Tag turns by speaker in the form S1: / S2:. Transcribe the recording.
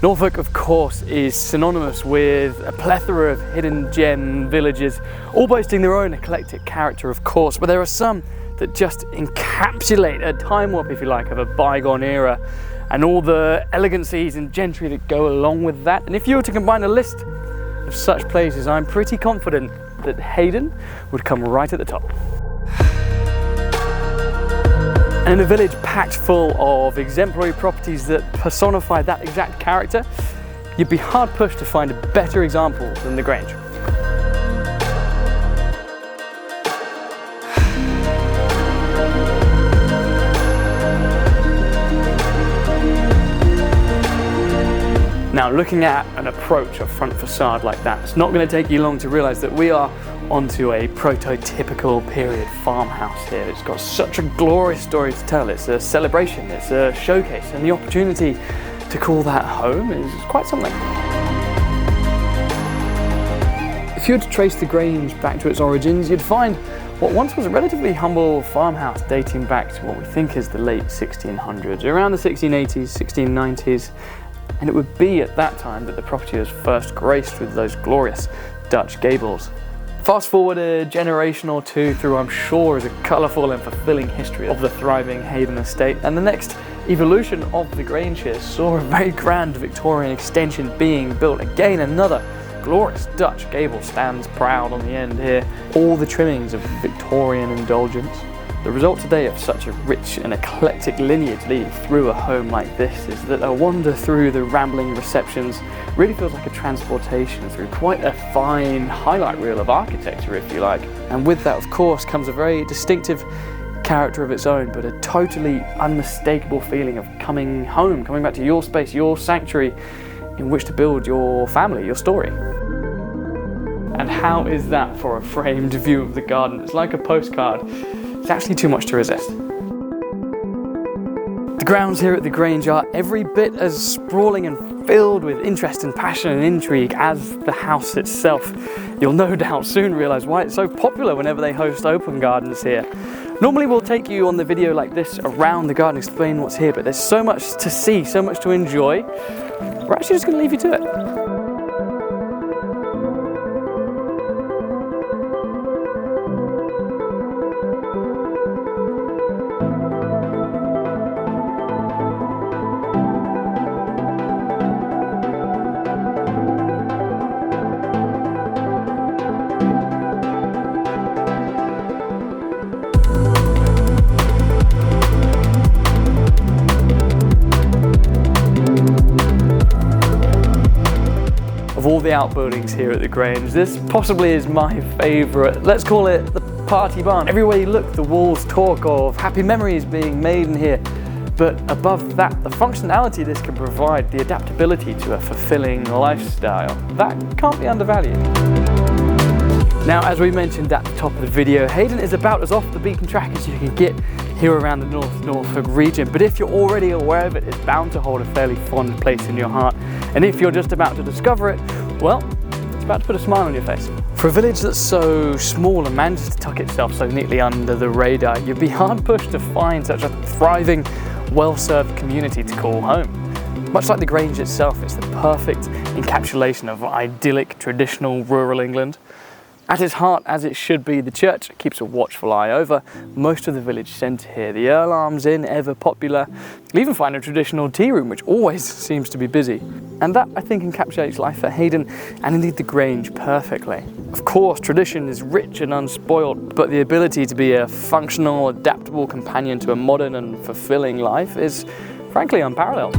S1: Norfolk, of course, is synonymous with a plethora of hidden gem villages, all boasting their own eclectic character, of course, but there are some that just encapsulate a time warp, if you like, of a bygone era, and all the elegancies and gentry that go along with that. And if you were to combine a list of such places, I'm pretty confident that Heydon would come right at the top. And in a village packed full of exemplary properties that personify that exact character, you'd be hard pushed to find a better example than the Grange. Now, looking at an approach, a front facade like that, it's not going to take you long to realise that we are onto a prototypical period farmhouse here. It's got such a glorious story to tell. It's a celebration, it's a showcase, and the opportunity to call that home is quite something. If you were to trace the Grange back to its origins, you'd find what once was a relatively humble farmhouse dating back to what we think is the late 1600s, around the 1680s, 1690s. And it would be at that time that the property was first graced with those glorious Dutch gables. Fast forward a generation or two through, I'm sure, is a colourful and fulfilling history of the thriving Heydon estate, and the next evolution of the Grange here saw a very grand Victorian extension being built. Again, another glorious Dutch gable stands proud on the end here, all the trimmings of Victorian indulgence. The result today of such a rich and eclectic lineage leading through a home like this is that a wander through the rambling receptions really feels like a transportation through quite a fine highlight reel of architecture, if you like. And with that, of course, comes a very distinctive character of its own, but a totally unmistakable feeling of coming home, coming back to your space, your sanctuary in which to build your family, your story. And how is that for a framed view of the garden? It's like a postcard. It's actually too much to resist. The grounds here at the Grange are every bit as sprawling and filled with interest and passion and intrigue as the house itself. You'll no doubt soon realise why it's so popular whenever they host open gardens here. Normally we'll take you on the video like this around the garden, explain what's here, but there's so much to see, so much to enjoy. We're actually just going to leave you to it. Of all the outbuildings here at the Grange, this possibly is my favourite. Let's call it the party barn. Everywhere you look, the walls talk of happy memories being made in here. But above that, the functionality this can provide, the adaptability to a fulfilling lifestyle, that can't be undervalued. Now, as we mentioned at the top of the video, Heydon is about as off the beaten track as you can get here around the North Norfolk region, but if you're already aware of it, it's bound to hold a fairly fond place in your heart. And if you're just about to discover it, well, it's about to put a smile on your face. For a village that's so small and manages to tuck itself so neatly under the radar, you'd be hard pushed to find such a thriving, well-served community to call home. Much like the Grange itself, it's the perfect encapsulation of idyllic, traditional rural England. At its heart, as it should be, the church keeps a watchful eye over most of the village centre here. The Earl Arms Inn, ever popular. You'll even find a traditional tea room, which always seems to be busy. And that, I think, encapsulates life at Heydon, and indeed the Grange, perfectly. Of course, tradition is rich and unspoiled, but the ability to be a functional, adaptable companion to a modern and fulfilling life is, frankly, unparalleled.